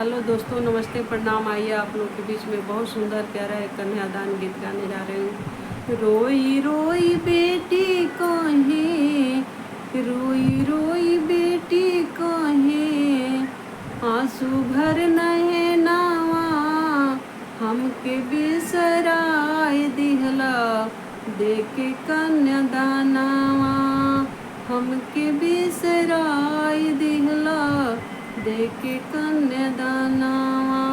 Hello दोस्तों, नमस्ते, प्रणाम। आइए आप लोग के बीच में बहुत सुंदर प्यारा एक कन्यादान गीत गाने जा रहे हूँ। रोई रोई बेटी कहे, रोई रोई बेटी कहे, आंसू भर नैनवा, हमके बिसराय दिहला देके कन्यादानवा, हमके बिसराय दिहला देके कन्यादानवा।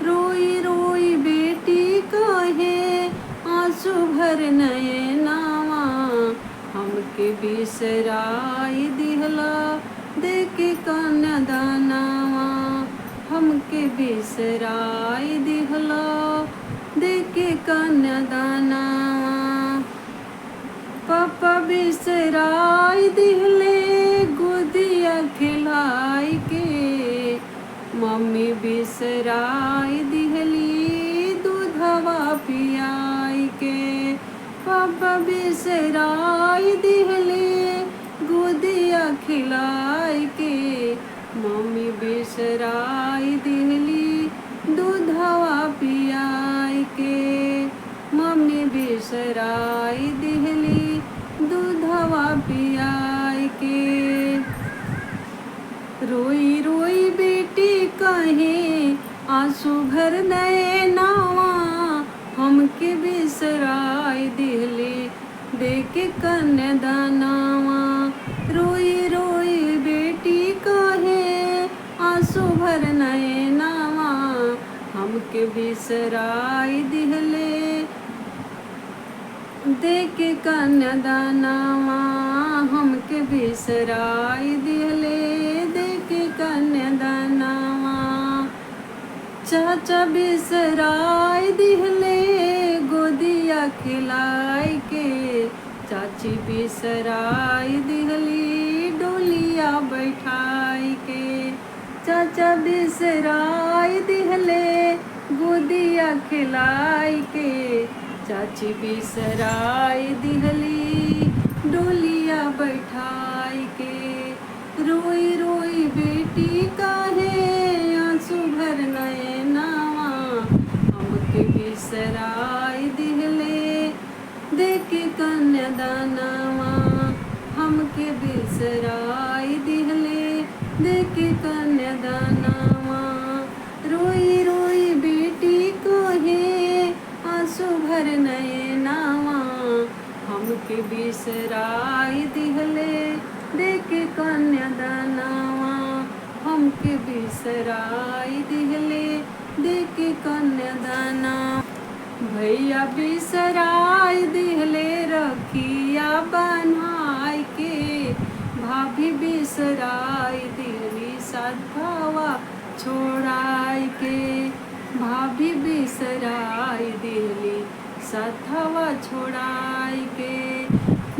रोई रोई बेटी कहे, आंसू भर नैनवा, हमके बिसराय दिहला देके कन्यादानवा, हमके बिसराय दिहला देके कन्यादानवा। पापा बिसराय दिहले गुदिया खिलाई के, मम्मी बिसराय दिहली दूधवा पियाई के। पापा बिसराय दिहले गुदिया खिलाई के, मम्मी बिसराय दिहली दूधवा पियाई के, मम्मी बिसराय दिहली दूधवा पियाई के। रोई रोई बेटी कहे, आंसू भर नैनवा, हमके बिसराय दिहले देके कन्यादानवा। रोई रोई बेटी कहे, आंसू भर नैनवा, हमके बिसराय दिहले देके कन्यादानवा, हमके बिसराय दिहले देके कन्यादानवा। चाचा बिसराय दिहले गोदिया खिलाई के, चाची बिसराय दिहली डोलिया बैठाई के। चाचा बिसराय दिहले गोदिया खिलाई के, चाची बिसराय दिहली डोलिया बैठाई के। रोई रोई बेटी काहे, आंसू भर नैनवा, हमके बिसराय दिहले देके कन्यादानवा, हमके बिसराय दिहले देके कन्यादानवा। रोई रोई बेटी कहे, आंसू भर नैनवा, हमके बिसराय दिहले देके कन्यादानवा, हमके बिसराय दिहले देके कन्यादानवा। भैया बिसराय दिहले रखिया बनाई के, भाभी बिसराय दिहली साथवा छोड़ाई के। भाभी बिसराय दिहली साथवा छोड़ाई के।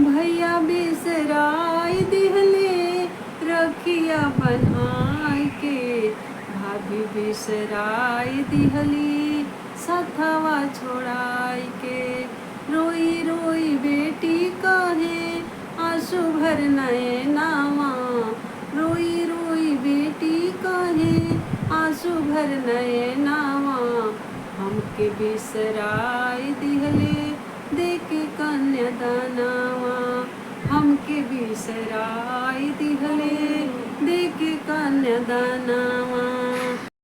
भैया बिसराय दिहले रखिया बनाई के, भाभी बिसराय दिहली साथवा छोड़ाई के। रोई रोई बेटी कहे, आंसू भर नैनवा, रोई रोई बेटी कहे, आंसू भर नैनवा, हमके बिसराय दिहले देके कन्यादानवा, हमके बिसराय दिहले देके कन्यादानवा।